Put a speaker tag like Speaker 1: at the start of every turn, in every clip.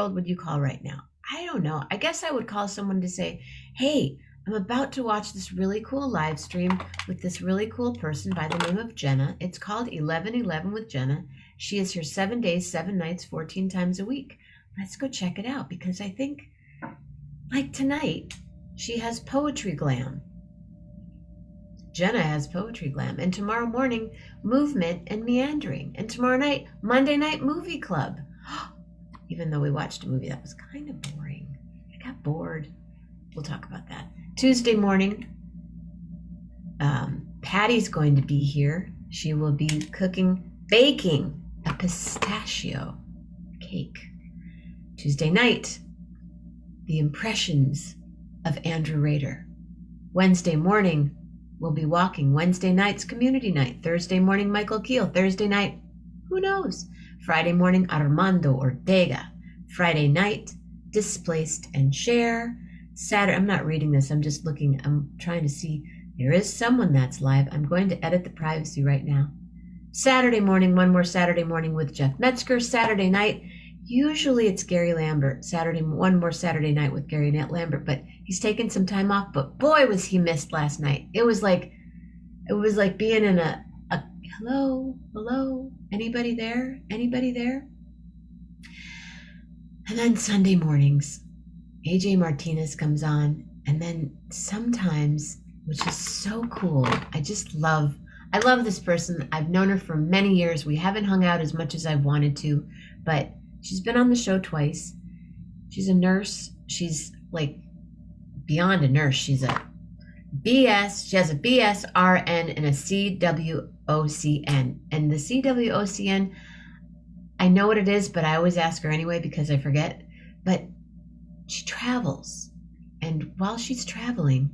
Speaker 1: 5-year-old would you call right now? I don't know. I guess I would call someone to say, hey, I'm about to watch this really cool live stream with this really cool person by the name of Jenna. It's called 11:11 with Jenna. She is here 7 days, 7 nights, 14 times a week. Let's go check it out because I think, like tonight, she has poetry glam. Jenna has poetry glam. And tomorrow morning, movement and meandering. And tomorrow night, Monday night movie club. Even though we watched a movie that was kind of boring. I got bored. We'll talk about that. Tuesday morning, Patty's going to be here. She will be baking a pistachio cake. Tuesday night, the impressions of Andrew Rader. Wednesday morning, we'll be walking. Wednesday night's community night. Thursday morning, Michael Keel. Thursday night, who knows? Friday morning, Armando Ortega. Friday night, Displaced and Share. Saturday, I'm not reading this. I'm just looking. I'm trying to see. There is someone that's live. I'm going to edit the privacy right now. Saturday morning, one more Saturday morning with Jeff Metzger. Saturday night, usually it's Gary Lambert. One more Saturday night with Gary Lambert, but he's taken some time off. But boy, was he missed last night. It was like being in a hello, anybody there? Anybody there? And then Sunday mornings, AJ Martinez comes on, and then sometimes, which is so cool, I love this person. I've known her for many years. We haven't hung out as much as I've wanted to, but she's been on the show twice. She's a nurse. She's like beyond a nurse. She's a BS. She has a BS, RN, and a CWOCN. And the CWOCN, I know what it is, but I always ask her anyway because I forget. But she travels. And while she's traveling,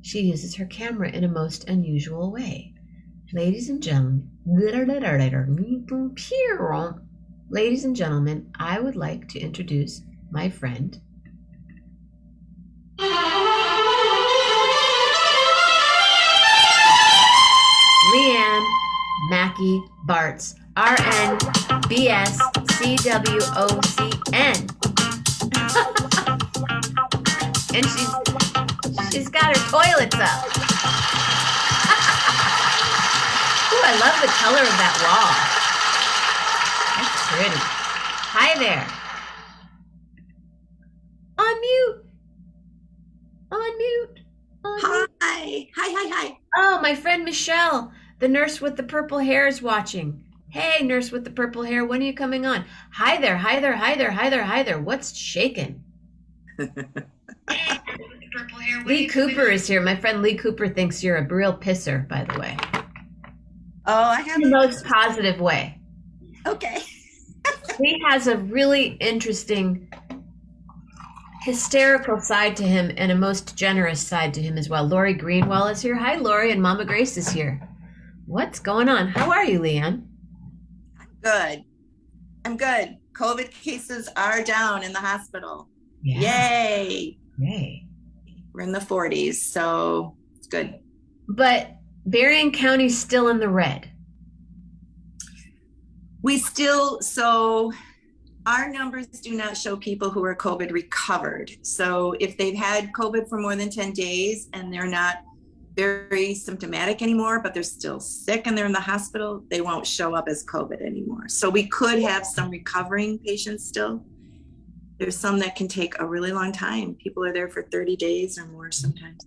Speaker 1: she uses her camera in a most unusual way. Ladies and gentlemen, I would like to introduce my friend, LeeAnn Maki Bartz, RN BS CWOCN. And she's got her toilets up. Ooh, I love the color of that wall. That's pretty. Hi there. Unmute.
Speaker 2: Hi.
Speaker 1: Oh, my friend Michelle, the nurse with the purple hair, is watching. Hey, nurse with the purple hair, when are you coming on? Hi there. What's shaking? Lee Cooper is here. My friend Lee Cooper thinks you're a real pisser, by the way.
Speaker 2: Oh, I have
Speaker 1: in the most positive way.
Speaker 2: Okay.
Speaker 1: Lee has a really interesting, hysterical side to him and a most generous side to him as well. Lori Greenwell is here. Hi, Lori, and Mama Grace is here. What's going on? How are you, LeeAnn?
Speaker 2: I'm good. COVID cases are down in the hospital.
Speaker 1: Yeah.
Speaker 2: Yay.
Speaker 1: Yay.
Speaker 2: We're in the 40s, so it's good.
Speaker 1: But Berrien County's still in the red.
Speaker 2: Our numbers do not show people who are COVID recovered. So if they've had COVID for more than 10 days and they're not very symptomatic anymore, but they're still sick and they're in the hospital, they won't show up as COVID anymore. So we could have some recovering patients still. There's some that can take a really long time. People are there for 30 days or more sometimes.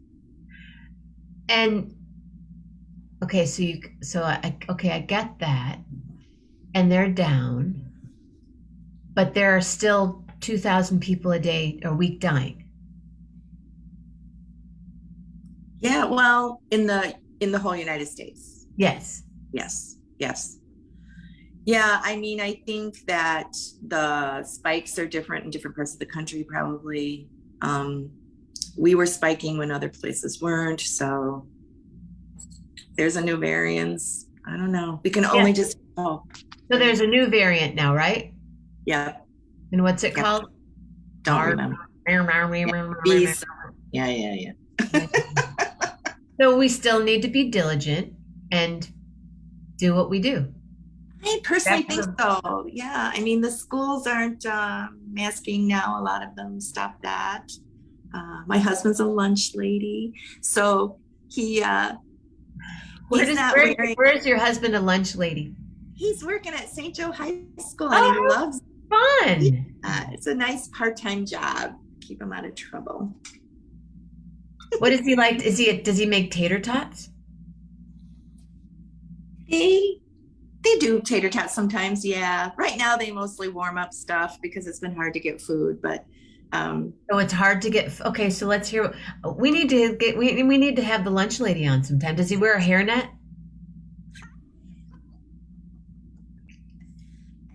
Speaker 1: And okay, I get that. And they're down. But there are still 2,000 people a day or week dying.
Speaker 2: Yeah, well, in the whole United States.
Speaker 1: Yes.
Speaker 2: Yeah, I mean, I think that the spikes are different in different parts of the country, probably. We were spiking when other places weren't, so there's a new variant. I don't know. We can only just hope.
Speaker 1: So there's a new variant now, right?
Speaker 2: Yeah.
Speaker 1: And what's it called?
Speaker 2: Don't remember. Yeah.
Speaker 1: So we still need to be diligent and do what we do.
Speaker 2: I personally think
Speaker 1: Definitely.
Speaker 2: so. Yeah. I mean, the schools aren't masking now. A lot of them stopped that. My husband's a lunch lady, so he he's not wearing.
Speaker 1: Where's your husband a lunch lady?
Speaker 2: He's working at St. Joe High School, and he
Speaker 1: Oh,
Speaker 2: loves.
Speaker 1: fun.
Speaker 2: It's a nice part-time job. Keep him out of trouble.
Speaker 1: What does he like? Does he make tater tots?
Speaker 2: They they do tater tots sometimes. Yeah. Right now they mostly warm up stuff because it's been hard to get food, but um,
Speaker 1: Oh, it's hard to get. Okay, so let's hear. We need to get. We need to have the lunch lady on sometime. Does he wear a hairnet?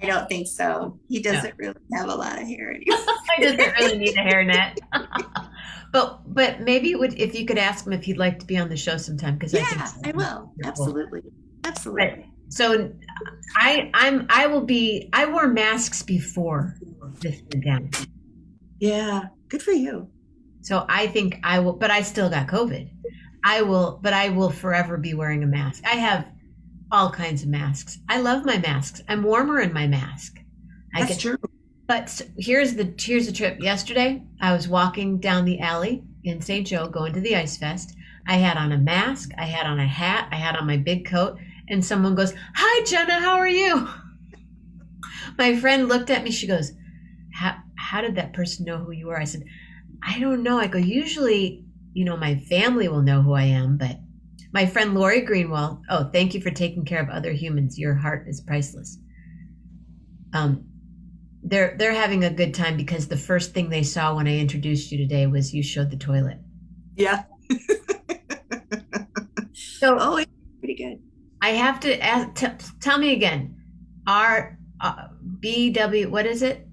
Speaker 2: I don't think so. He
Speaker 1: No,
Speaker 2: doesn't really have a lot of hair anymore.
Speaker 1: he doesn't really need a hairnet. But maybe it would if you could ask him if he'd like to be on the show sometime because I think
Speaker 2: Yeah, I will.
Speaker 1: cool.
Speaker 2: Absolutely.
Speaker 1: But
Speaker 2: Absolutely.
Speaker 1: so I will be. I wore masks before this went down.
Speaker 2: Yeah. Good for you.
Speaker 1: So I think I will, but I still got COVID. But I will forever be wearing a mask. I have all kinds of masks. I love my masks. I'm warmer in my mask. I
Speaker 2: That's
Speaker 1: get,
Speaker 2: true.
Speaker 1: but here's the trip. Yesterday, I was walking down the alley in St. Joe, going to the Ice Fest. I had on a mask. I had on a hat. I had on my big coat, and someone goes, "Hi, Jenna. How are you?" My friend looked at me. She goes, how did that person know who you were?" I said, "I don't know." I go, "Usually, my family will know who I am, but my friend Lori Greenwald, oh, thank you for taking care of other humans. Your heart is priceless." Um, they're having a good time because the first thing they saw when I introduced you today was you showed the toilet.
Speaker 2: Yeah.
Speaker 1: So
Speaker 2: Oh, it's pretty good.
Speaker 1: I have to ask, tell me again, R BW, what is it?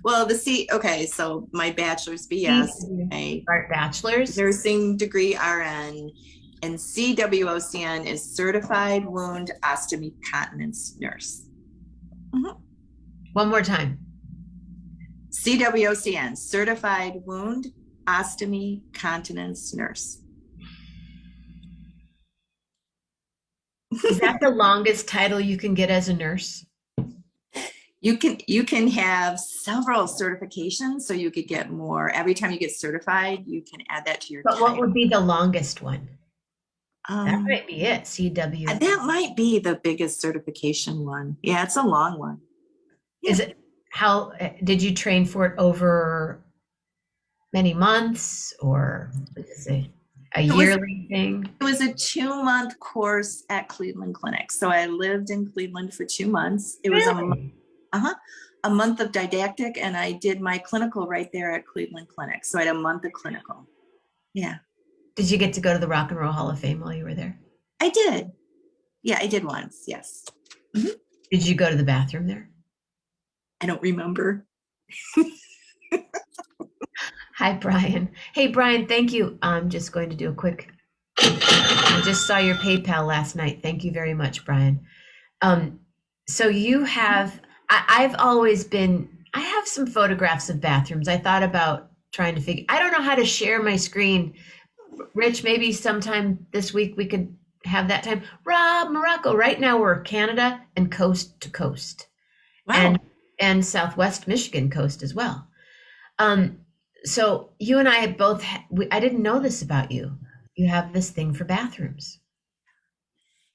Speaker 2: Well, okay, so my bachelor's BS,
Speaker 1: BW,
Speaker 2: my
Speaker 1: Art Bachelor's.
Speaker 2: nursing degree RN, and CWOCN is Certified Wound Ostomy Continence Nurse. Mhm.
Speaker 1: One more time.
Speaker 2: CWOCN, Certified Wound Ostomy Continence Nurse.
Speaker 1: Is that the longest title you can get as a nurse?
Speaker 2: You can have several certifications, so you could get more. Every time you get certified, you can add that to your
Speaker 1: But what
Speaker 2: title.
Speaker 1: would be the longest one? That
Speaker 2: Um,
Speaker 1: might be it. CW.
Speaker 2: that might be the biggest certification one. Yeah, it's a long one.
Speaker 1: Is it how did you train for it over many months or is it a
Speaker 2: It was
Speaker 1: yearly thing?
Speaker 2: it was a 2 month course at Cleveland Clinic. So I lived in Cleveland for 2 months. It was
Speaker 1: Really?
Speaker 2: a month of didactic, and I did my clinical right there at Cleveland Clinic. So I had a month of clinical. Yeah,
Speaker 1: Did you get to go to the Rock and Roll Hall of Fame while you were there?
Speaker 2: I did. Yeah, I did once. Yes. Mhm.
Speaker 1: Did you go to the bathroom there?
Speaker 2: I don't remember.
Speaker 1: Hi, Brian. Hey, Brian, thank you. I'm just going to do a quick. I just saw your PayPal last night. Thank you very much, Brian. Um, so you have, I've always been, I have some photographs of bathrooms. I thought about trying to figure, I don't know how to share my screen. Rich, maybe sometime this week we could have that time. Rob, Morocco, right now we're Canada and coast to coast
Speaker 2: Wow.
Speaker 1: and Southwest Michigan coast as well. Um, so you and I both, I didn't know this about you. You have this thing for bathrooms.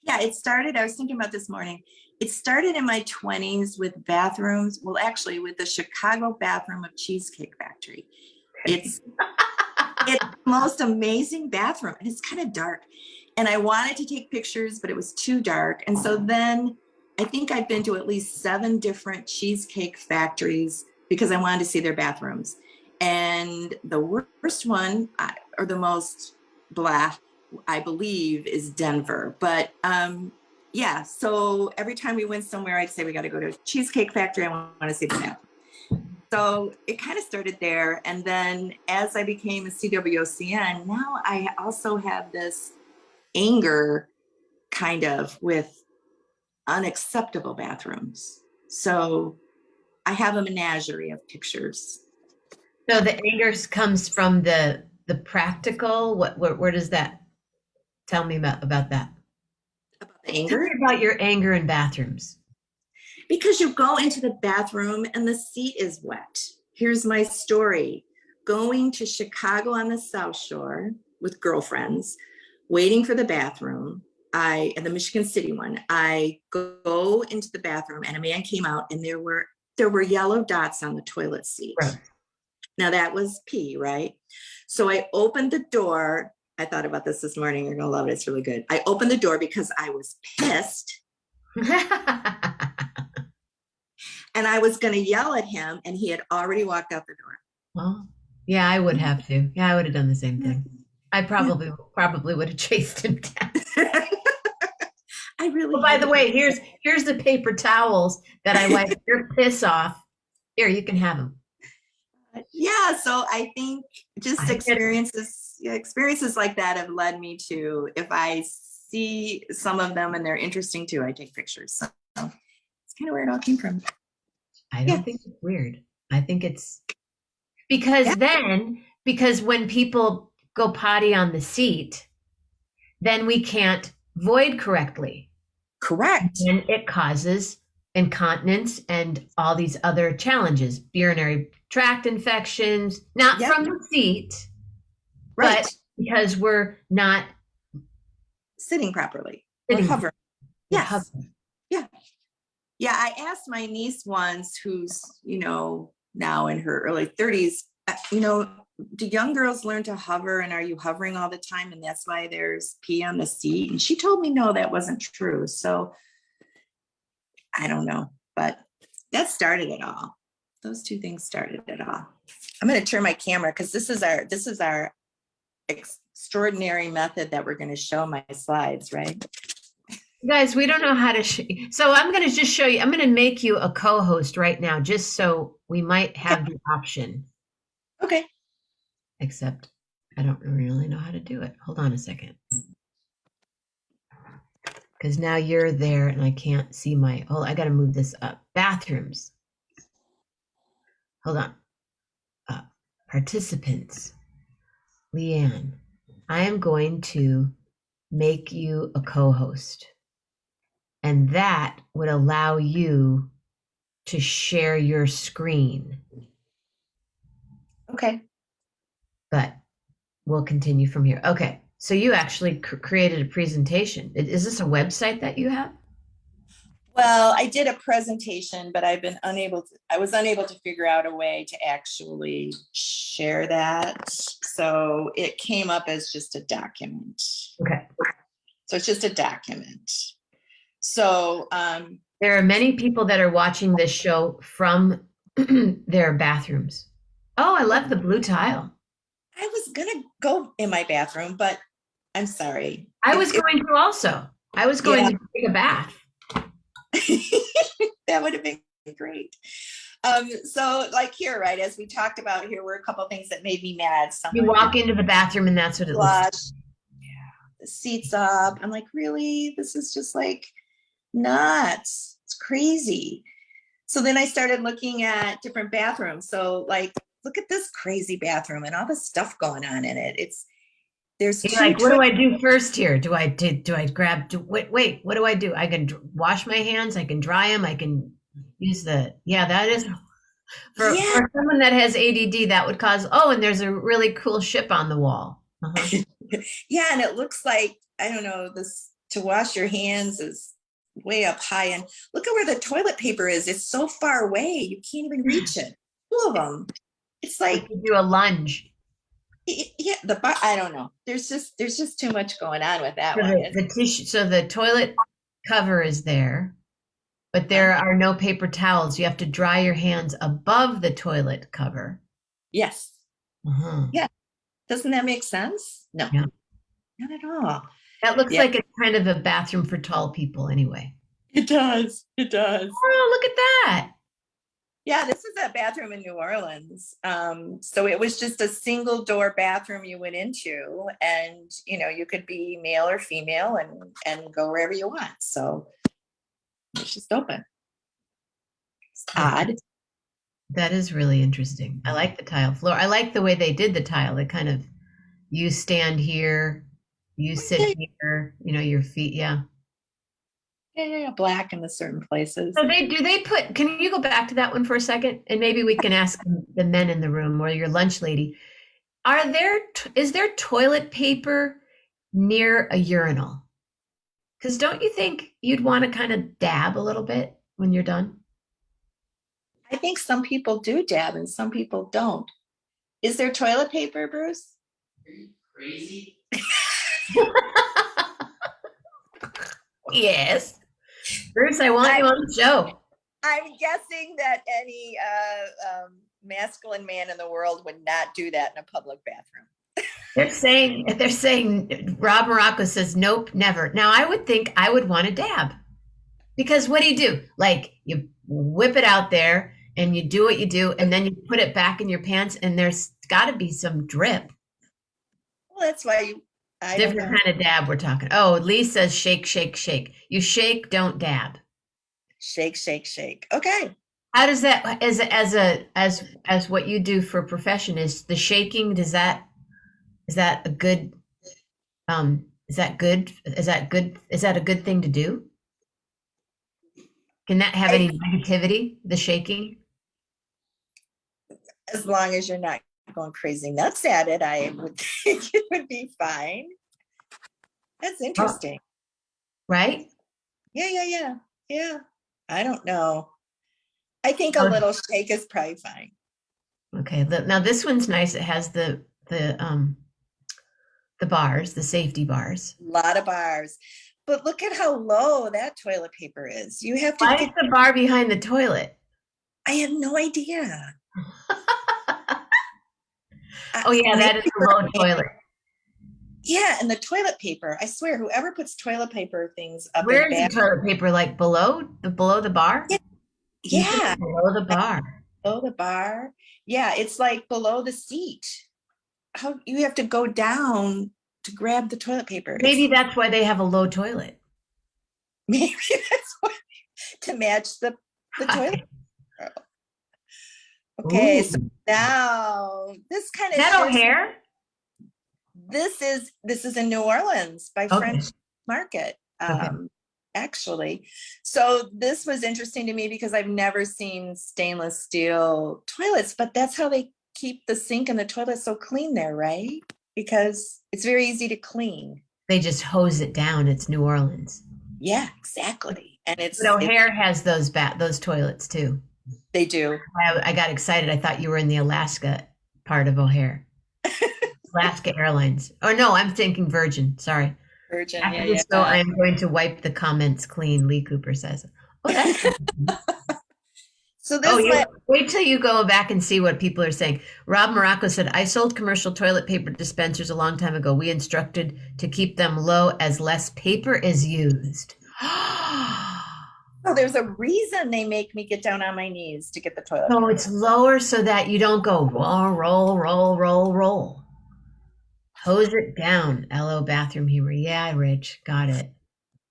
Speaker 2: Yeah, it started, I was thinking about this morning. It started in my 20s with bathrooms. Well, actually, with the Chicago bathroom of Cheesecake Factory. It's it's the most amazing bathroom, and it's kind of dark. And I wanted to take pictures, but it was too dark. And so then I think I've been to at least 7 different cheesecake factories because I wanted to see their bathrooms. And the worst one, or the most blah, I believe, is Denver. But yeah, so every time we went somewhere, I'd say we got to go to a Cheesecake Factory. I want to see the bathroom. So it kind of started there. And then as I became a CWOCN, now I also have this anger kind of with unacceptable bathrooms. So I have a menagerie of pictures.
Speaker 1: So the anger comes from the practical. Where does that? Tell me about that.
Speaker 2: About the
Speaker 1: Tell me
Speaker 2: anger?
Speaker 1: about your anger in bathrooms.
Speaker 2: Because you go into the bathroom and the seat is wet. Here's my story. Going to Chicago on the South Shore with girlfriends, waiting for the bathroom. And the Michigan City one, I go into the bathroom and a man came out and there were yellow dots on the toilet seat.
Speaker 1: Right.
Speaker 2: Now that was pee, right? So I opened the door. I thought about this morning. You're going to love it. It's really good. I opened the door because I was pissed. And I was going to yell at him, and he had already walked out the door.
Speaker 1: Well, yeah, I would have to. Yeah, I would have done the same thing. I probably would have chased him down.
Speaker 2: I really.
Speaker 1: Well, by the way, here's the paper towels that I wiped your piss off. Here, you can have them.
Speaker 2: Yeah, so I think just experiences like that have led me to, if I see some of them and they're interesting too, I take pictures. So it's kind of where it all came from.
Speaker 1: I don't think it's weird. I think it's because when people go potty on the seat, then we can't void correctly.
Speaker 2: Correct.
Speaker 1: And it causes incontinence and all these other challenges, urinary tract infections, not from the seat,
Speaker 2: right,
Speaker 1: but because we're not
Speaker 2: sitting properly. Or hovering. Yes.
Speaker 1: Hovering.
Speaker 2: Yeah. Yeah, I asked my niece once, who's, now in her early 30s, do young girls learn to hover, and are you hovering all the time? And that's why there's pee on the seat. And she told me, no, that wasn't true. So I don't know, but that started it all. Those two things started it all. I'm going to turn my camera because this is our extraordinary method that we're going to show my slides, right?
Speaker 1: Guys, we don't know how to so I'm going to just show you. I'm going to make you a co-host right now, just so we might have the option.
Speaker 2: Okay.
Speaker 1: Except I don't really know how to do it. Hold on a second. Because now you're there and I can't see I got to move this up. Bathrooms. Hold on. Participants. LeeAnn, I am going to make you a co-host. And that would allow you to share your screen.
Speaker 2: Okay.
Speaker 1: But we'll continue from here. Okay. So you actually created a presentation. Is this a website that you have?
Speaker 2: Well, I did a presentation, but I was unable to figure out a way to actually share that. So it came up as just a document.
Speaker 1: Okay.
Speaker 2: So it's just a document. So
Speaker 1: there are many people that are watching this show from their bathrooms. Oh, I love the blue tile.
Speaker 2: I was going to go in my bathroom, but I'm sorry.
Speaker 1: I was going to also. I was going to take a bath.
Speaker 2: That would have been great. So like here, right, as we talked about, here were a couple of things that made me mad.
Speaker 1: You walk into the bathroom and that's what it looks like.
Speaker 2: Yeah, the seat's up. I'm like, really? This is just like nuts. It's crazy. So then I started looking at different bathrooms. So like, look at this crazy bathroom and all the stuff going on in it. There's
Speaker 1: like, what do I do first here? Do I grab? Wait, what do I do? I can wash my hands. I can dry them. I can use that is for someone that has ADD. That would cause. Oh, and there's a really cool ship on the wall. Uh-huh.
Speaker 2: Yeah, and it looks like, I don't know, this to wash your hands is way up high, and look at where the toilet paper is. It's so far away, you can't even reach it. Two of them. It's like
Speaker 1: you do a lunge.
Speaker 2: Yeah, I don't know. There's just too much going on with that one.
Speaker 1: The tissue, so the toilet cover is there, but there are no paper towels. You have to dry your hands above the toilet cover.
Speaker 2: Yes.
Speaker 1: Uh-huh.
Speaker 2: Yeah. Doesn't that make sense? No,
Speaker 1: yeah.
Speaker 2: Not at all.
Speaker 1: That looks like it's kind of a bathroom for tall people anyway.
Speaker 2: It does. It does.
Speaker 1: Oh, look at that.
Speaker 2: Yeah, this is a bathroom in New Orleans. So it was just a single door bathroom you went into, and you could be male or female and go wherever you want. So it's just open. It's odd.
Speaker 1: That is really interesting. I like the tile floor. I like the way they did the tile. It kind of, you stand here, you sit here, your feet. Yeah.
Speaker 2: Yeah, black in the certain places.
Speaker 1: So do they put, can you go back to that one for a second? And maybe we can ask the men in the room or your lunch lady. Is there toilet paper near a urinal? Because don't you think you'd want to kind of dab a little bit when you're done?
Speaker 2: I think some people do dab and some people don't. Is there toilet paper, Bruce?
Speaker 3: Are you crazy?
Speaker 1: Yes. Bruce, I want you on the show.
Speaker 2: I'm guessing that any masculine man in the world would not do that in a public bathroom.
Speaker 1: They're saying Rob Morocco says nope, never. Now I would think I would want to dab. Because what do? Like you whip it out there and you do what you do and then you put it back in your pants and there's got to be some drip.
Speaker 2: Well, that's why
Speaker 1: Different kind of dab we're talking. Oh, Lee says shake, shake, shake. You shake, don't dab.
Speaker 2: Shake, shake, shake. Okay.
Speaker 1: How does that as what you do for profession is the shaking, is that a good is that a good thing to do? Can that have any negativity, the shaking?
Speaker 2: As long as you're not going crazy nuts at it, I would think it would be fine. That's interesting.
Speaker 1: Right?
Speaker 2: Yeah. I don't know. I think a little shake is probably fine.
Speaker 1: Okay. Now this one's nice. It has the bars, the safety bars.
Speaker 2: A lot of bars. But look at how low that toilet paper is. You have to
Speaker 1: Why is the bar behind the toilet?
Speaker 2: I have no idea.
Speaker 1: Oh yeah, that is a low toilet.
Speaker 2: Yeah, and the toilet paper. I swear, whoever puts toilet paper things up.
Speaker 1: Where is the toilet paper? Like below the bar?
Speaker 2: Yeah.
Speaker 1: Below the bar.
Speaker 2: Below the bar. Yeah, it's like below the seat. How you have to go down to grab the toilet paper.
Speaker 1: Maybe that's why they have a low toilet.
Speaker 2: Maybe that's why, to match the toilet. Okay, so now this kind of
Speaker 1: that O'Hare.
Speaker 2: This is in New Orleans by French Market, actually. So this was interesting to me because I've never seen stainless steel toilets, but that's how they keep the sink and the toilet so clean there, right? Because it's very easy to clean.
Speaker 1: They just hose it down. It's New Orleans.
Speaker 2: Yeah, exactly. And
Speaker 1: but O'Hare has those toilets too.
Speaker 2: They do.
Speaker 1: I got excited. I thought you were in the Alaska part of O'Hare. Alaska Airlines. Oh no, I'm thinking Virgin. Sorry.
Speaker 2: Virgin.
Speaker 1: After this show, I am going to wipe the comments clean. Lee Cooper says. Oh, that's
Speaker 2: so this.
Speaker 1: Wait till you go back and see what people are saying. Rob Morocco said, "I sold commercial toilet paper dispensers a long time ago. We instructed to keep them low as less paper is used."
Speaker 2: So there's a reason they make me get down on my knees to get the toilet.
Speaker 1: So it's lower so that you don't go roll. Hose it down. LO bathroom humor. Yeah, Rich. Got it.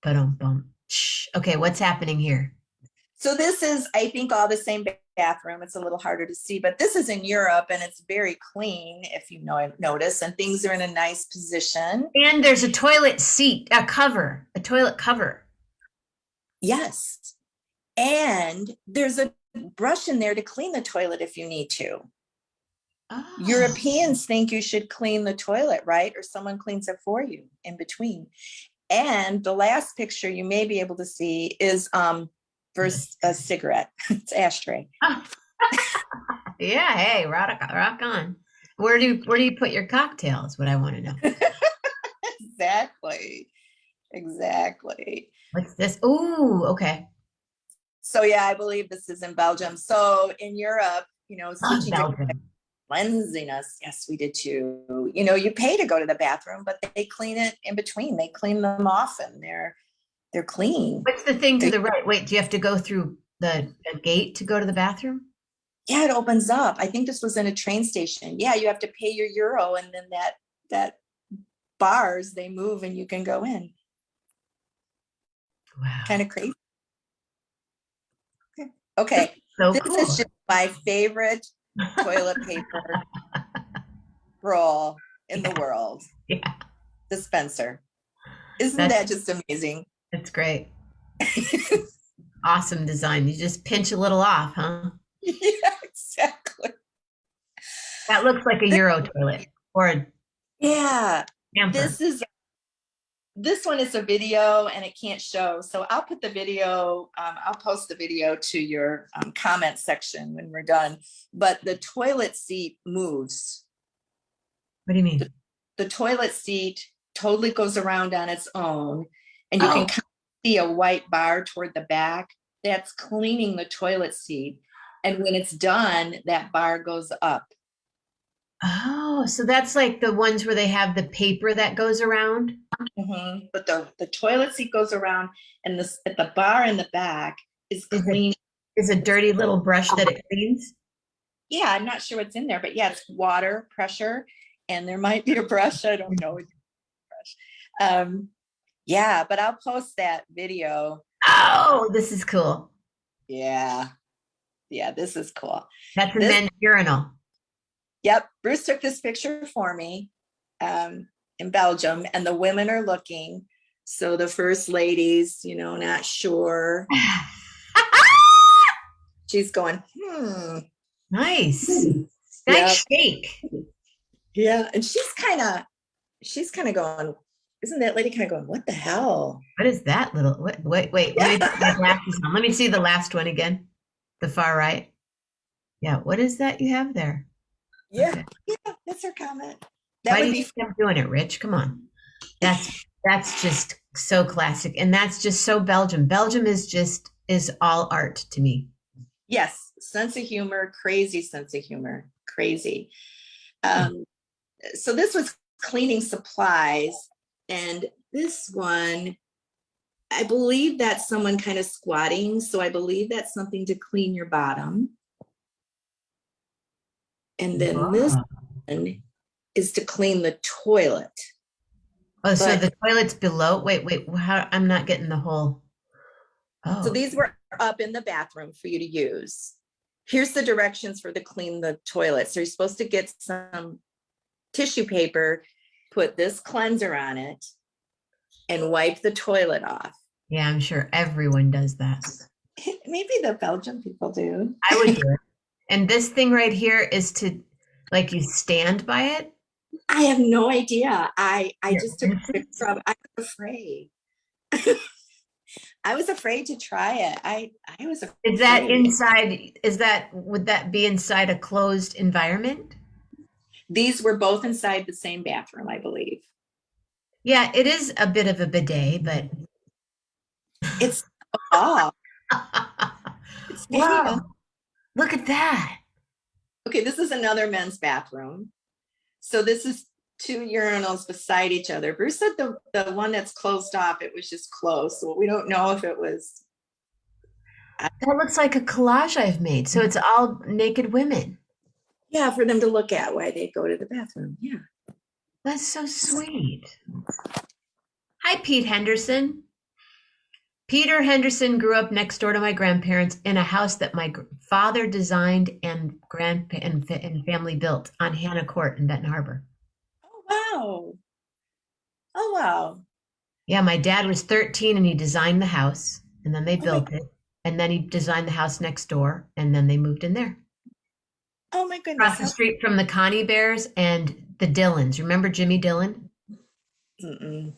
Speaker 1: Bum. Okay, what's happening here?
Speaker 2: So this is, I think, all the same bathroom. It's a little harder to see, but this is in Europe and it's very clean, if you notice, and things are in a nice position.
Speaker 1: And there's a toilet seat, a toilet cover.
Speaker 2: Yes. And there's a brush in there to clean the toilet if you need to. Oh. Europeans think you should clean the toilet, right? Or someone cleans it for you in between. And the last picture you may be able to see is for a cigarette. It's ashtray. Oh.
Speaker 1: Yeah, hey, rock on. Where do you put your cocktail is what I want to know.
Speaker 2: Exactly.
Speaker 1: What's this? Ooh, okay.
Speaker 2: So yeah, I believe this is in Belgium. So in Europe, cleanliness. Yes, we did too. You pay to go to the bathroom, but they clean it in between. They clean them often. They're clean.
Speaker 1: What's the thing to the right? Wait, do you have to go through the gate to go to the bathroom?
Speaker 2: Yeah, it opens up. I think this was in a train station. Yeah, you have to pay your euro, and then that bars, they move and you can go in.
Speaker 1: Wow.
Speaker 2: Kind of crazy. Okay.
Speaker 1: So
Speaker 2: this
Speaker 1: cool.
Speaker 2: is just my favorite toilet paper roll in the world.
Speaker 1: Yeah.
Speaker 2: Dispenser. Isn't that just amazing?
Speaker 1: It's great. Awesome design. You just pinch a little off, huh?
Speaker 2: Yeah, exactly.
Speaker 1: That looks like a Euro toilet or a
Speaker 2: Yeah,
Speaker 1: camper.
Speaker 2: this one is a video and it can't show. So I'll put the video, I'll post the video to your comment section when we're done. But the toilet seat moves.
Speaker 1: What do you mean?
Speaker 2: The toilet seat totally goes around on its own, and you can
Speaker 1: Oh,
Speaker 2: kind of see a white bar toward the back. That's cleaning the toilet seat. And when it's done, that bar goes up.
Speaker 1: oh, so that's like the ones where they have the paper that goes around.
Speaker 2: But the toilet seat goes around, and this at the bar in the back is
Speaker 1: Is it
Speaker 2: clean.
Speaker 1: is a dirty little brush that it cleans?
Speaker 2: Yeah, I'm not sure what's in there, but yeah, it's water pressure, and there might be a brush. I don't know. Yeah, but I'll post that video.
Speaker 1: Oh, this is cool.
Speaker 2: Yeah, this is cool.
Speaker 1: That's a
Speaker 2: This,
Speaker 1: men's urinal.
Speaker 2: yep, Bruce took this picture for me in Belgium, and the women are looking. So the first lady's, not sure. She's going,
Speaker 1: Nice.
Speaker 2: Yeah.
Speaker 1: Nice shake.
Speaker 2: Yeah, and she's kind of going, isn't that lady kind of going, what the hell?
Speaker 1: What is that little? Wait. Let me put my glasses on. Let me see the last one again. The far right. Yeah. What is that you have there?
Speaker 2: Yeah,
Speaker 1: Okay.
Speaker 2: yeah, that's her comment. That
Speaker 1: Why
Speaker 2: would
Speaker 1: do
Speaker 2: be
Speaker 1: you think I'm doing it, Rich? Come on. That's just so classic, and that's just so Belgium. Belgium is all art to me.
Speaker 2: yes, sense of humor, crazy sense of humor, crazy. So this was cleaning supplies, and this one, I believe that's someone kind of squatting. So I believe that's something to clean your bottom. And then this one is to clean the toilet.
Speaker 1: Oh, so
Speaker 2: But-
Speaker 1: the toilet's below. Wait. How? I'm not getting the whole. Oh,
Speaker 2: So these were up in the bathroom for you to use. Here's the directions for to clean the toilet. So you're supposed to get some tissue paper, put this cleanser on it, and wipe the toilet off.
Speaker 1: yeah. I'm sure everyone does that.
Speaker 2: Maybe the Belgian people do.
Speaker 1: I would do it. And this thing right here is to, like, you stand by it.
Speaker 2: I have no idea. I
Speaker 1: Yeah.
Speaker 2: just took a picture of. I was afraid. I was afraid to try it. I was afraid.
Speaker 1: Is that inside? Would that be inside a closed environment?
Speaker 2: These were both inside the same bathroom, I believe.
Speaker 1: Yeah, it is a bit of a bidet, but
Speaker 2: It's off. It's hanging
Speaker 1: wow,
Speaker 2: on.
Speaker 1: look at that.
Speaker 2: Okay, this is another men's bathroom. So this is two urinals beside each other. Bruce said the one that's closed off, it was just closed. So we don't know if it was.
Speaker 1: That looks like a collage I've made. So it's all naked women.
Speaker 2: Yeah, for them to look at why they go to the bathroom. Yeah.
Speaker 1: That's so sweet. Hi, Pete Henderson. Peter Henderson grew up next door to my grandparents in a house that my father designed and family built on Hannah Court in Benton Harbor.
Speaker 2: Oh, wow. Oh, wow.
Speaker 1: Yeah, my dad was 13 and he designed the house, and then they built it, and then he designed the house next door, and then they moved in there.
Speaker 2: Oh, my
Speaker 1: Across the
Speaker 2: goodness.
Speaker 1: street from the Connie Bears and the Dillons. Remember Jimmy Dillon?
Speaker 2: Mm-mm.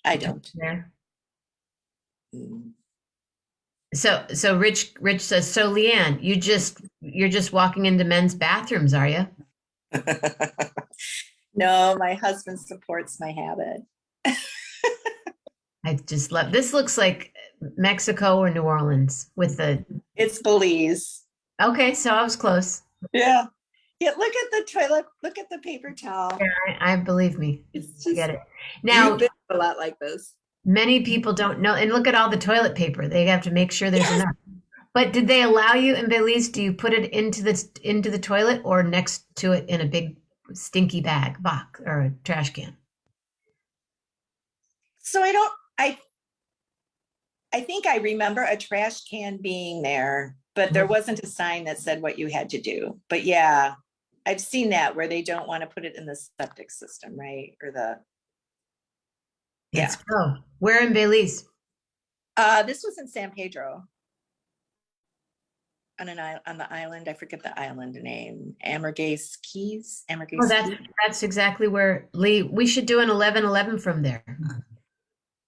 Speaker 2: I don't.
Speaker 1: There.
Speaker 2: Mm.
Speaker 1: So Rich says, so LeeAnn, you're just walking into men's bathrooms, are you?
Speaker 2: No, my husband supports my habit.
Speaker 1: I just love this. Looks like Mexico or New Orleans with the.
Speaker 2: It's Belize.
Speaker 1: Okay, so I was close.
Speaker 2: Yeah. Yeah, look at the toilet. Look at the paper towel.
Speaker 1: Yeah, I believe me.
Speaker 2: It's
Speaker 1: I
Speaker 2: just
Speaker 1: get it. Now,
Speaker 2: you've been a lot like this.
Speaker 1: many people don't know, and look at all the toilet paper. They have to make sure there's enough. But did they allow you in Belize? Do you put it into the toilet or next to it in a big stinky box or a trash can?
Speaker 2: So I think I remember a trash can being there, but there wasn't a sign that said what you had to do. But yeah, I've seen that where they don't want to put it in the septic system, right? Or the
Speaker 1: Let's go. Where in Belize?
Speaker 4: This was in San Pedro. On the island, I forget the island name. Ambergris Keys.
Speaker 1: Oh, that's exactly where Lee. We should do an 11:11 from there.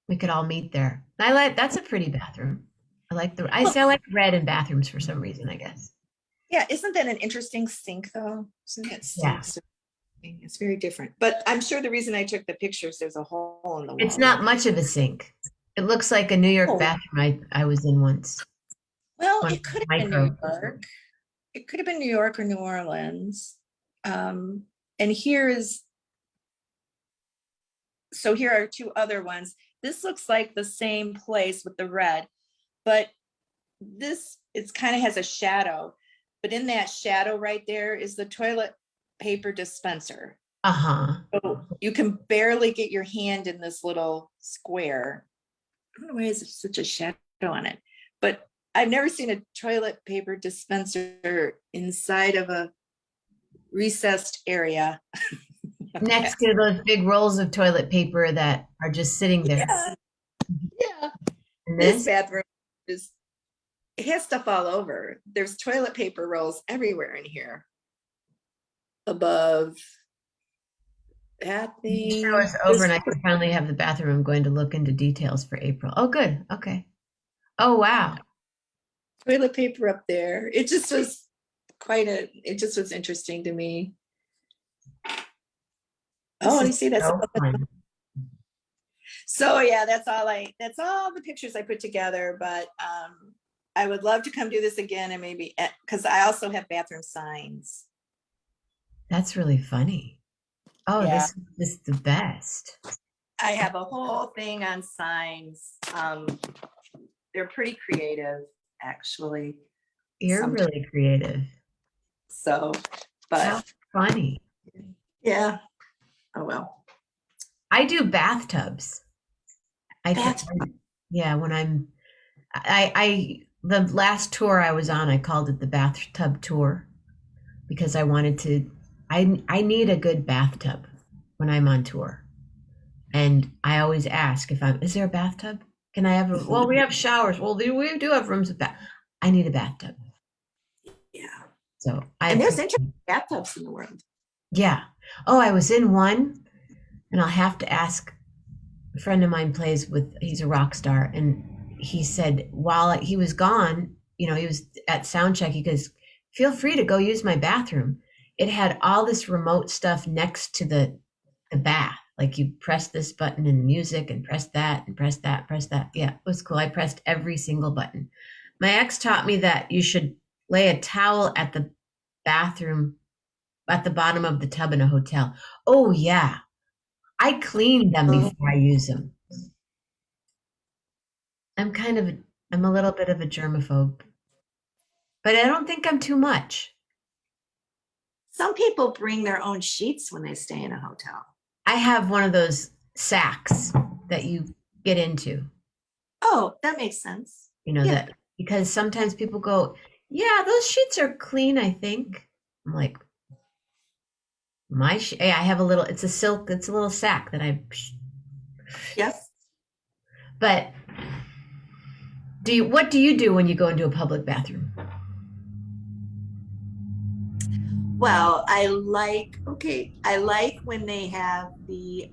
Speaker 1: We could all meet there. That's a pretty bathroom. I like red in bathrooms for some reason, I guess.
Speaker 4: Yeah, isn't that an interesting sink though? Isn't that
Speaker 1: Yeah.
Speaker 4: sink? It's very different. But I'm sure the reason I took the pictures, there's a hole in the wall.
Speaker 1: It's not much of a sink. It looks like a New York bathroom I was in once.
Speaker 4: Well, it could have been New York. It could have been New York or New Orleans. And here are two other ones. This looks like the same place with the red, but it kind of has a shadow. But in that shadow right there is the toilet paper dispenser. So you can barely get your hand in this little square. I don't know why there's such a shadow on it, but I've never seen a toilet paper dispenser inside of a recessed area.
Speaker 1: Next to those big rolls of toilet paper that are just sitting there.
Speaker 4: Yeah. And this bathroom it has stuff all over. There's toilet paper rolls everywhere in here. Above that thing.
Speaker 1: Now it's over and I can finally have the bathroom. I'm going to look into details for April. Oh, good. Okay. Oh, wow.
Speaker 4: Toilet paper up there. It just was interesting to me. And you see that's so yeah, that's all the pictures I put together, but I would love to come do this again, and maybe because I also have bathroom signs.
Speaker 1: That's really funny. Oh, yeah. This is the best.
Speaker 4: I have a whole thing on signs. They're pretty creative, actually.
Speaker 1: You're really creative.
Speaker 4: So, but
Speaker 1: how funny.
Speaker 4: Yeah. Oh well.
Speaker 1: I do bathtubs. Yeah, when the last tour I was on, I called it the bathtub tour because I wanted to. I need a good bathtub when I'm on tour, and I always ask is there a bathtub? Can I have well, we have showers. Well, we do have rooms with bath. I need a bathtub.
Speaker 4: Yeah.
Speaker 1: So
Speaker 4: and there's interesting bathtubs in the world.
Speaker 1: Yeah. Oh, I was in one, and I'll have to ask. A friend of mine he's a rock star, and he said while he was gone, he was at sound check, he goes, feel free to go use my bathroom. It had all this remote stuff next to the bath. Like you press this button in the music and press that and press that, press that. Yeah, it was cool. I pressed every single button. My ex taught me that you should lay a towel at the bathroom, at the bottom of the tub in a hotel. Oh, yeah. I clean them before I use them. I'm a little bit of a germaphobe, but I don't think I'm too much.
Speaker 4: Some people bring their own sheets when they stay in a hotel.
Speaker 1: I have one of those sacks that you get into.
Speaker 4: Oh, that makes sense.
Speaker 1: That because sometimes people go, yeah, those sheets are clean, I think. I'm like, I have it's a little sack that I.
Speaker 4: Yes.
Speaker 1: But what do you do when you go into a public bathroom?
Speaker 4: Well, I like when they have the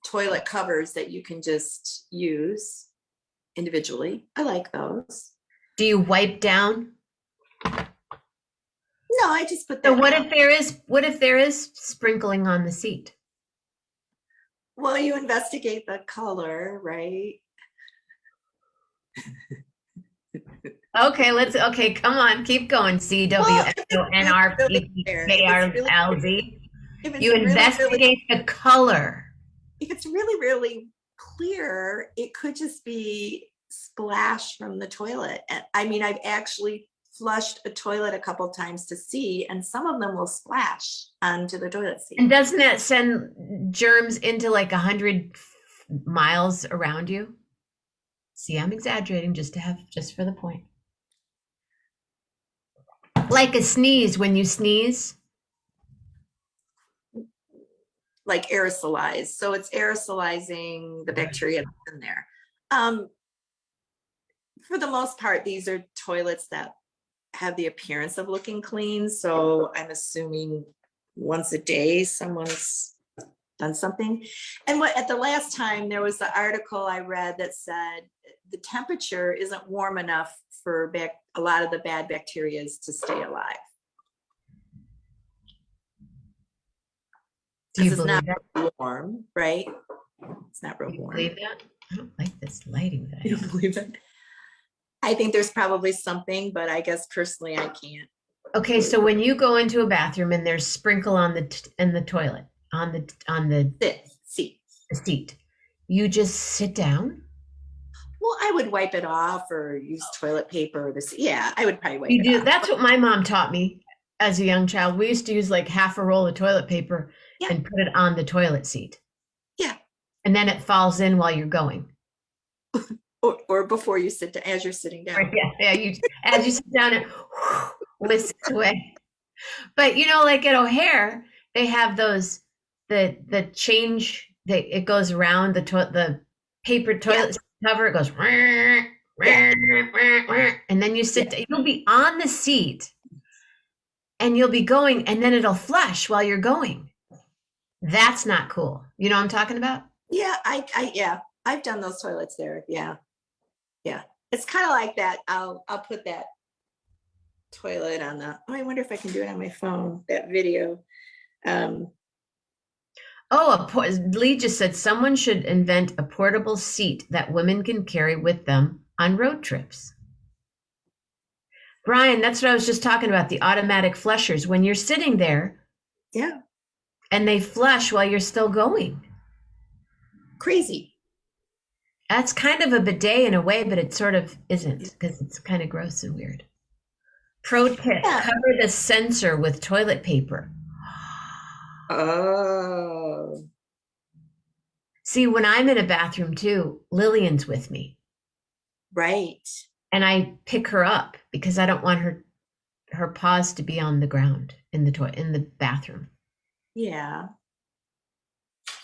Speaker 4: toilet covers that you can just use individually. I like those.
Speaker 1: Do you wipe down?
Speaker 4: No, I just put that.
Speaker 1: So what if there is sprinkling on the seat?
Speaker 4: Well, you investigate the color, right?
Speaker 1: Okay, come on, keep going. CWSONRPPKRLZ. You investigate the color.
Speaker 4: If it's really, really clear, it could just be splash from the toilet. And I mean, I've actually flushed a toilet a couple times to see, and some of them will splash onto the toilet seat.
Speaker 1: And doesn't that send germs into like 100 miles around you? See, I'm exaggerating just for the point. Like a sneeze, when you sneeze.
Speaker 2: like aerosolized. So it's aerosolizing the bacteria that's in there. For the most part, these are toilets that have the appearance of looking clean. So I'm assuming once a day, someone's done something. And what at the last time, there was the article I read that said the temperature isn't warm enough for a lot of the bad bacteria to stay alive.
Speaker 1: Do you
Speaker 2: Because it's
Speaker 1: believe
Speaker 2: not
Speaker 1: that?
Speaker 2: warm, right? It's not real
Speaker 1: Do you
Speaker 2: warm.
Speaker 1: believe that? I don't like this lighting that I
Speaker 2: You
Speaker 1: have.
Speaker 2: don't believe it? I think there's probably something, but I guess personally I can't.
Speaker 1: Okay, so when you go into a bathroom and there's sprinkle on the toilet on the
Speaker 2: See.
Speaker 1: seat, you just sit down.
Speaker 2: Well, I would wipe it off or use toilet paper or this. Yeah, I would probably wipe
Speaker 1: You
Speaker 2: it
Speaker 1: do.
Speaker 2: off.
Speaker 1: That's what my mom taught me as a young child. We used to use like half a roll of toilet paper
Speaker 2: Yeah.
Speaker 1: and put it on the toilet seat.
Speaker 2: Yeah.
Speaker 1: And then it falls in while you're going.
Speaker 2: Or before you sit down, as you're sitting down.
Speaker 1: Right, yeah. You as you sit down, it whisks away. But you know, like at O'Hare, they have those the change that it goes around the paper toilet cover. It goes, and then you sit. You'll be on the seat, and you'll be going, and then it'll flush while you're going. That's not cool. You know what I'm talking about?
Speaker 2: Yeah, I've done those toilets there. Yeah. It's kind of like that. I'll put that toilet on I wonder if I can do it on my phone, that video.
Speaker 1: Lee just said someone should invent a portable seat that women can carry with them on road trips. Brian, that's what I was just talking about, the automatic flushers. When you're sitting there,
Speaker 2: Yeah.
Speaker 1: and they flush while you're still going.
Speaker 2: Crazy.
Speaker 1: That's kind of a bidet in a way, but it sort of isn't because it's kind of gross and weird. Pro tip, cover the sensor with toilet paper.
Speaker 2: Oh.
Speaker 1: See, when I'm in a bathroom too, LeeAnn's with me.
Speaker 2: Right.
Speaker 1: And I pick her up because I don't want her paws to be on the ground in the bathroom.
Speaker 2: Yeah.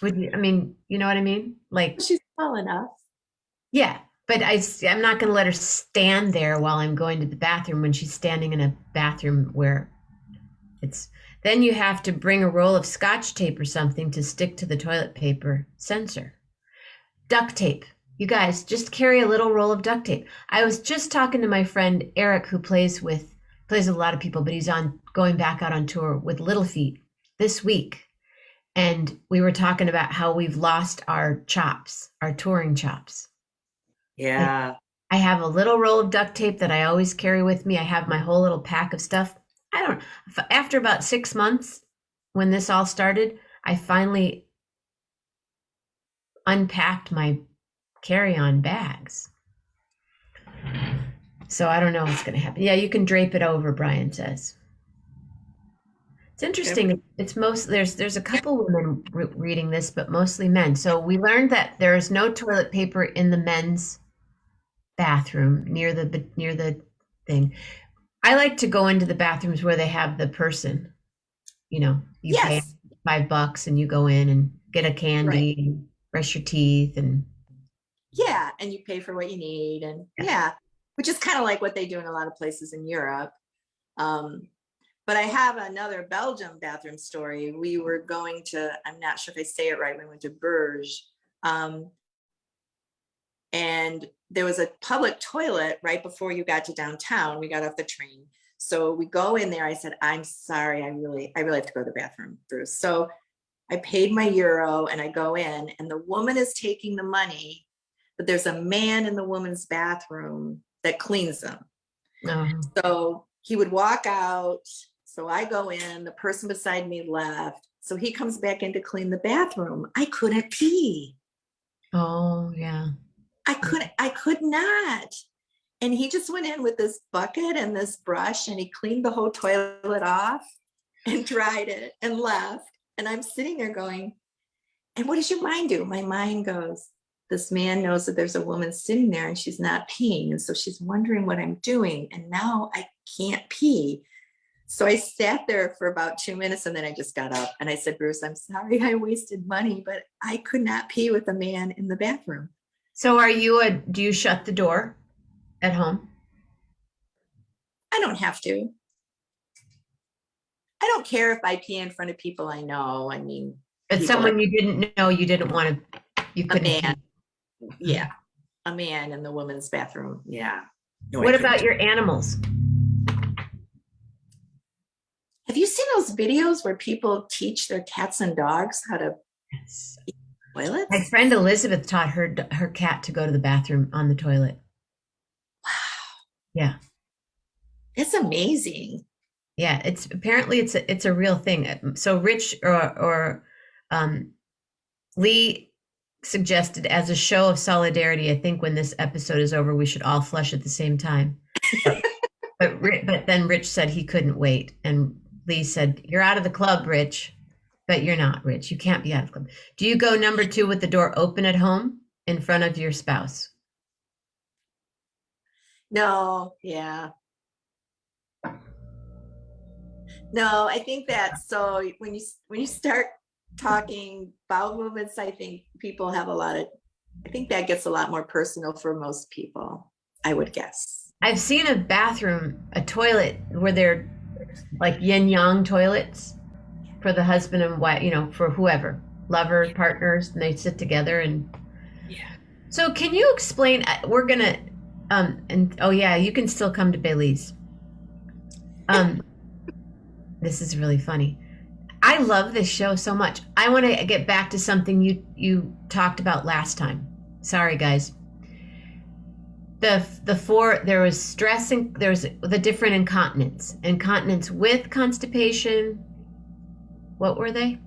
Speaker 1: Would you? I mean, you know what I mean? Like
Speaker 2: She's small enough.
Speaker 1: Yeah, but I'm not going to let her stand there while I'm going to the bathroom when she's standing in a bathroom where then you have to bring a roll of Scotch tape or something to stick to the toilet paper sensor. Duct tape. You guys, just carry a little roll of duct tape. I was just talking to my friend Eric, who plays with a lot of people, but he's going back out on tour with Little Feet this week. And we were talking about how we've lost our chops, our touring chops.
Speaker 2: Yeah.
Speaker 1: I have a little roll of duct tape that I always carry with me. I have my whole little pack of stuff. After about 6 months, when this all started, I finally unpacked my carry-on bags. So I don't know what's going to happen. Yeah, you can drape it over, Brian says. It's interesting. It's there's a couple women reading this, but mostly men. So we learned that there is no toilet paper in the men's bathroom near the thing. I like to go into the bathrooms where they have the person, you pay $5 and you go in and get a candy and brush your teeth and
Speaker 2: you pay for what you need and which is kind of like what they do in a lot of places in Europe. But I have another Belgium bathroom story. We were going to, I'm not sure if I say it right, we went to Bruges. And there was a public toilet right before you got to downtown. We got off the train. So we go in there. I said, I'm sorry, I really have to go to the bathroom, Bruce. So I paid my euro and I go in and the woman is taking the money, but there's a man in the woman's bathroom that cleans them. So he would walk out. So I go in, the person beside me left. So he comes back in to clean the bathroom. I couldn't pee.
Speaker 1: Oh, yeah.
Speaker 2: I could not. And he just went in with this bucket and this brush and he cleaned the whole toilet off and dried it and left. And I'm sitting there going, and what does your mind do? My mind goes, this man knows that there's a woman sitting there and she's not peeing. And so she's wondering what I'm doing. And now I can't pee. So I sat there for about 2 minutes and then I just got up and I said, Bruce, I'm sorry I wasted money, but I could not pee with a man in the bathroom.
Speaker 1: So do you shut the door at home?
Speaker 2: I don't have to. I don't care if I pee in front of people I know. I mean,
Speaker 1: But
Speaker 2: people
Speaker 1: someone you didn't know, you didn't want to, you
Speaker 2: a
Speaker 1: couldn't.
Speaker 2: man. Yeah. A man in the women's bathroom. Yeah. No,
Speaker 1: What about your animals?
Speaker 2: Have you seen those videos where people teach their cats and dogs how to
Speaker 1: Yes.
Speaker 2: eat toilets?
Speaker 1: My friend Elizabeth taught her cat to go to the bathroom on the toilet.
Speaker 2: Wow.
Speaker 1: Yeah.
Speaker 2: It's amazing.
Speaker 1: Yeah, it's a real thing. So Rich or Lee suggested, as a show of solidarity, I think when this episode is over, we should all flush at the same time. But then Rich said he couldn't wait, and Lee said, "You're out of the club, Rich." But you're not, Rich. You can't be out of the club. Do you go number 2 with the door open at home in front of your spouse?
Speaker 2: No, yeah. No, I think that so when you start talking bowel movements, I think people have I think that gets a lot more personal for most people, I would guess.
Speaker 1: I've seen a toilet where they're like yin yang toilets for the husband and wife, for whoever, lovers, partners, and they sit together and.
Speaker 2: Yeah.
Speaker 1: So can you explain? We're gonna, and oh yeah, you can still come to Bailey's. This is really funny. I love this show so much. I want to get back to something you talked about last time. Sorry, guys. There was stress and there's the different incontinence with constipation. What were they?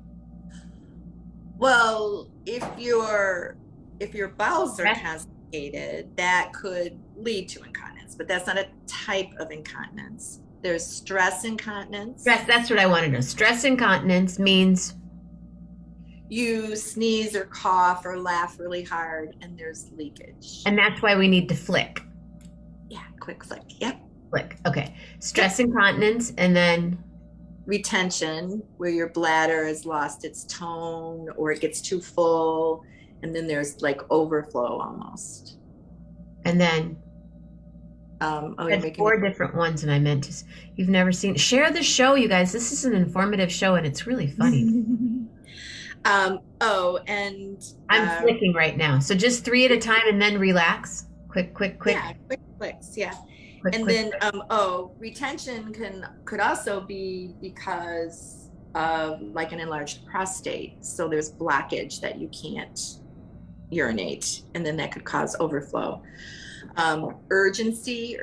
Speaker 2: Well, if your bowels are constipated, that could lead to incontinence, but that's not a type of incontinence. There's stress incontinence.
Speaker 1: Stress, that's what I want to know. Stress incontinence means
Speaker 2: you sneeze or cough or laugh really hard and there's leakage.
Speaker 1: And that's why we need to flick.
Speaker 2: Yeah, quick flick. Yep.
Speaker 1: Flick. Okay. Stress incontinence, and then
Speaker 2: retention, where your bladder has lost its tone or it gets too full, and then there's like overflow almost.
Speaker 1: And then there's 4 different ones, and I meant to. You've never seen. Share the show, you guys. This is an informative show, and it's really funny.
Speaker 2: And
Speaker 1: I'm flicking right now, so just 3 at a time, and then relax. Quick.
Speaker 2: Yeah, quick flicks. Yeah. Retention could also be because of like an enlarged prostate. So there's blockage that you can't urinate, and then that could cause overflow. Urgency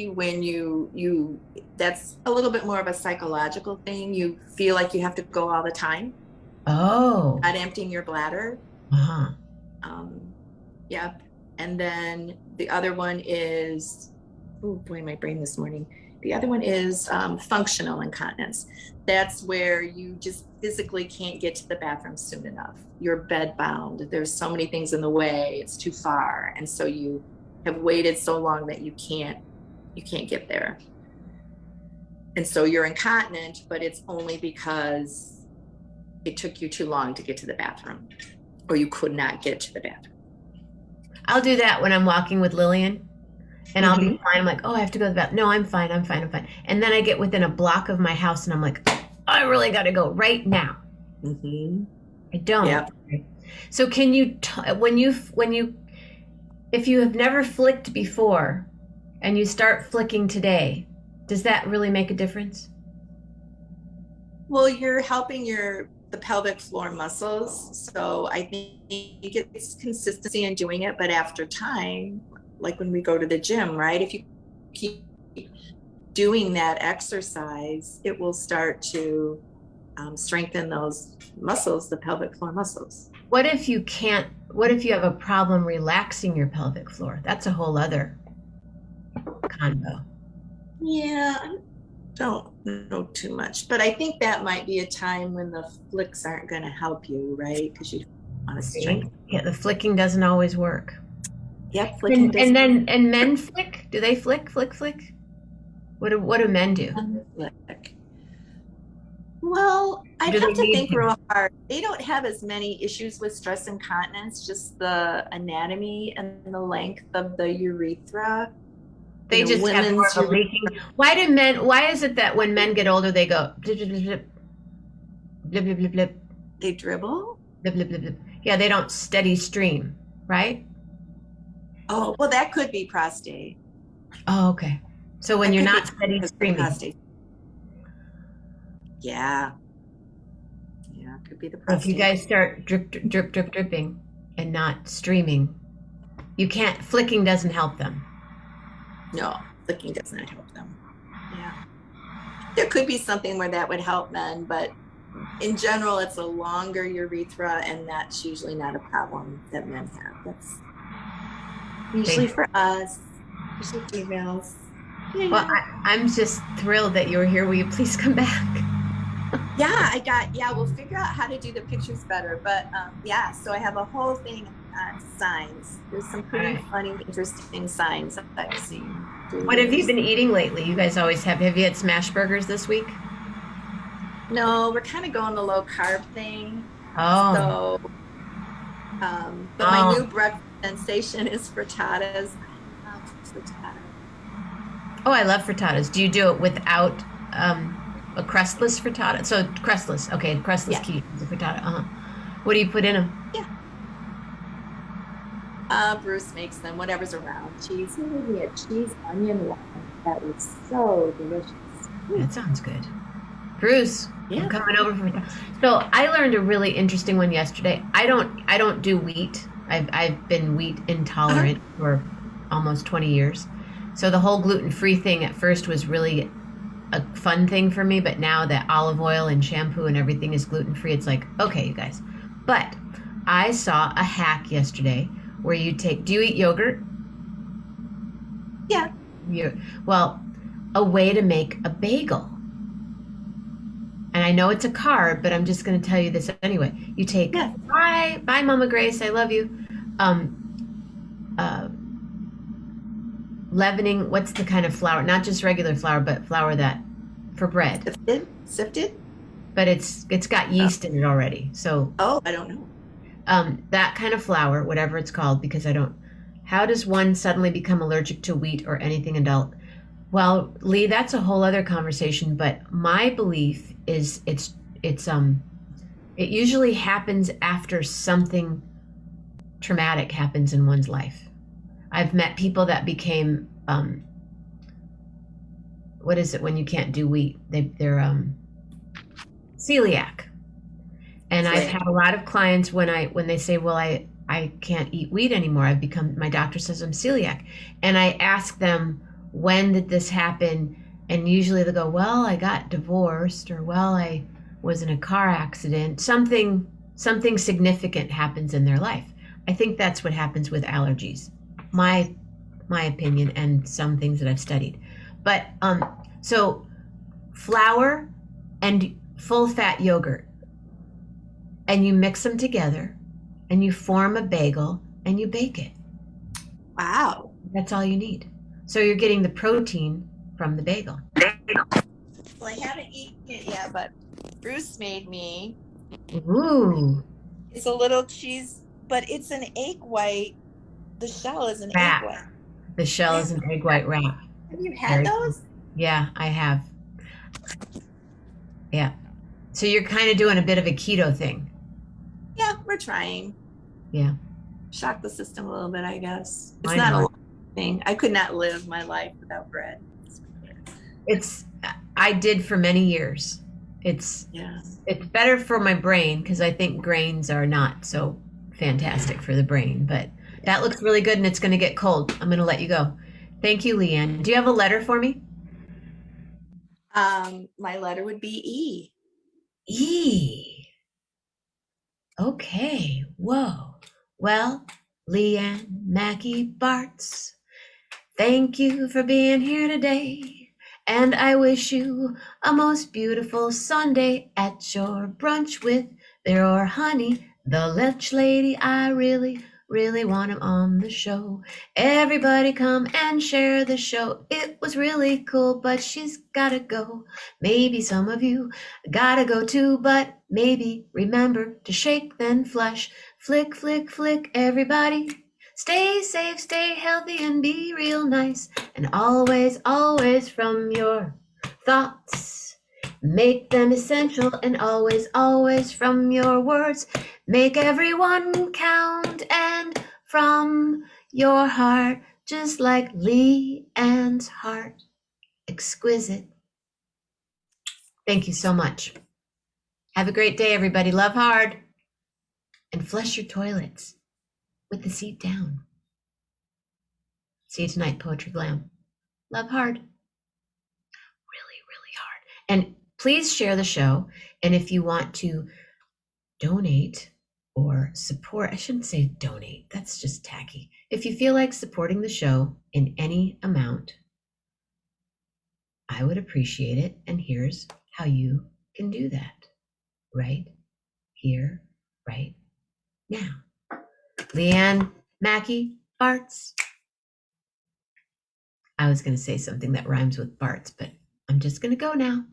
Speaker 2: when you that's a little bit more of a psychological thing. You feel like you have to go all the time.
Speaker 1: Oh.
Speaker 2: Not emptying your bladder.
Speaker 1: Uh-huh.
Speaker 2: Yep. And then the other one is, oh boy, my brain this morning. The other one is functional incontinence. That's where you just physically can't get to the bathroom soon enough. You're bed bound. There's so many things in the way. It's too far. And so you have waited so long that you can't get there. And so you're incontinent, but it's only because it took you too long to get to the bathroom, or you could not get to the bathroom.
Speaker 1: I'll do that when I'm walking with LeeAnn, and I'll be fine. I'm like, oh, I have to go to the bathroom. No, I'm fine. And then I get within a block of my house, and I'm like, I really got to go right now.
Speaker 2: Mm-hmm.
Speaker 1: I don't.
Speaker 2: Yep.
Speaker 1: So can you, if you have never flicked before, and you start flicking today, does that really make a difference?
Speaker 2: Well, you're helping the pelvic floor muscles. So I think you get consistency in doing it, but after time, like when we go to the gym, right? If you keep doing that exercise, it will start to strengthen those muscles, the pelvic floor muscles.
Speaker 1: What if you have a problem relaxing your pelvic floor? That's a whole other combo.
Speaker 2: Yeah, I don't know too much, but I think that might be a time when the flicks aren't going to help you, right? Because you want to strengthen.
Speaker 1: Yeah, the flicking doesn't always work.
Speaker 2: Yep, flicking
Speaker 1: and men flick? Do they flick? What do men do?
Speaker 4: Look. Well, I'd
Speaker 1: Do
Speaker 4: have
Speaker 1: they
Speaker 4: to
Speaker 1: need
Speaker 4: think
Speaker 1: to?
Speaker 4: real hard. They don't have as many issues with stress incontinence, just the anatomy and the length of the urethra.
Speaker 1: They just have more
Speaker 4: Women's
Speaker 1: of a leaking. Why is it that when men get older, they go blip, blip, blip, blip, blip, blip, blip,
Speaker 4: they dribble.
Speaker 1: blip, blip, blip, blip. Yeah, they don't steady stream, right?
Speaker 4: Oh, well, that could be prostate.
Speaker 1: Oh, okay. So when
Speaker 4: That
Speaker 1: you're
Speaker 4: could be
Speaker 1: not steady
Speaker 4: because of
Speaker 1: streaming,
Speaker 4: prostate. Yeah. Yeah, it could be the
Speaker 1: so if you
Speaker 4: prostate.
Speaker 1: guys start drip, drip, drip, drip, dripping and not streaming, you can't, flicking doesn't help them.
Speaker 4: No, flicking does not help them. Yeah. There could be something where that would help men, but in general, it's a longer urethra, and that's usually not a problem that men have. That's usually for us, usually females. Yeah.
Speaker 1: Well, I'm just thrilled that you're here. Will you please come back?
Speaker 4: Yeah, we'll figure out how to do the pictures better. But yeah, so I have a whole thing on signs. There's some pretty funny, interesting signs that I've seen.
Speaker 1: What have you been eating lately? You guys always have. Have you had smash burgers this week?
Speaker 4: No, we're kind of going the low carb thing.
Speaker 1: Oh.
Speaker 4: So, but my new breakfast sensation is frittatas. I love frittata.
Speaker 1: Oh, I love frittatas. Do you do it without a crustless frittata? So crustless. Okay, crustless
Speaker 4: Yeah.
Speaker 1: key is a frittata. What do you put in them?
Speaker 4: Bruce makes them, whatever's around. Cheese, maybe a cheese onion one. That was so delicious.
Speaker 1: That sounds good. Bruce,
Speaker 4: Yeah.
Speaker 1: I'm coming over for So I learned a really interesting one yesterday. I don't do wheat. I've been wheat intolerant for almost 20 years. So the whole gluten-free thing at first was really a fun thing for me, but now that olive oil and shampoo and everything is gluten-free, it's like, okay, you guys. But I saw a hack yesterday where you take, do you eat yogurt?
Speaker 4: Yeah.
Speaker 1: Well, a way to make a bagel. And I know it's a carb, but I'm just going to tell you this anyway. You take, bye, Mama Grace, I love you. Leavening, what's the kind of flour? Not just regular flour, but flour that for bread.
Speaker 4: Sifted?
Speaker 1: But it's got yeast in it already. So
Speaker 4: I don't know.
Speaker 1: that kind of flour, whatever it's called, because I don't. How does one suddenly become allergic to wheat or anything adult? Well, Lee, that's a whole other conversation. But my belief is it usually happens after something traumatic happens in one's life. I've met people that became what is it when you can't do wheat? They're celiac. And I've had a lot of clients when they say, well, I can't eat wheat anymore. My doctor says I'm celiac. And I ask them, when did this happen? And usually they go, well, I got divorced, or well, I was in a car accident. Something significant happens in their life. I think that's what happens with allergies. My opinion, and some things that I've studied. But so flour and full fat yogurt, and you mix them together and you form a bagel and you bake it.
Speaker 4: Wow.
Speaker 1: That's all you need. So you're getting the protein from the bagel.
Speaker 4: Well, I haven't eaten it yet, but Bruce made me.
Speaker 1: Ooh.
Speaker 4: It's a little cheese, but it's an egg white. The shell is an
Speaker 1: Wrap.
Speaker 4: egg white.
Speaker 1: The shell is an egg white wrap.
Speaker 4: Have you had those?
Speaker 1: Yeah, I have. Yeah. So you're kind of doing a bit of a keto thing.
Speaker 4: Yeah, we're trying.
Speaker 1: Yeah.
Speaker 4: Shock the system a little bit, I guess. It's
Speaker 1: I
Speaker 4: not
Speaker 1: know.
Speaker 4: a long thing. I could not live my life without bread.
Speaker 1: I did for many years. It's better for my brain, because I think grains are not so fantastic for the brain, but that looks really good, and it's going to get cold. I'm going to let you go. Thank you, LeeAnn. Do you have a letter for me?
Speaker 4: My letter would be E.
Speaker 1: E. Okay. Whoa. Well, LeeAnn, Maki, Bartz, thank you for being here today. And I wish you a most beautiful Sunday at your brunch with your honey, the lunch lady. I really really want him on the show. Everybody come and share the show. It was really cool, but she's gotta go. Maybe some of you gotta go too, but maybe remember to shake then flush. Flick, flick, flick, everybody. Stay safe, stay healthy, and be real nice. And always, always from your thoughts, make them essential, and always, always from your words, make everyone count, and from your heart, just like LeeAnn's heart, exquisite. Thank you so much. Have a great day, everybody. Love hard, and flush your toilets with the seat down. See you tonight, Poetry Glam. Love hard. Really, really hard. And please share the show. And if you want to donate or support, I shouldn't say donate, that's just tacky. If you feel like supporting the show in any amount, I would appreciate it. And here's how you can do that. Right here, right now. LeeAnn, Maki, Bartz. I was going to say something that rhymes with Bartz, but I'm just going to go now.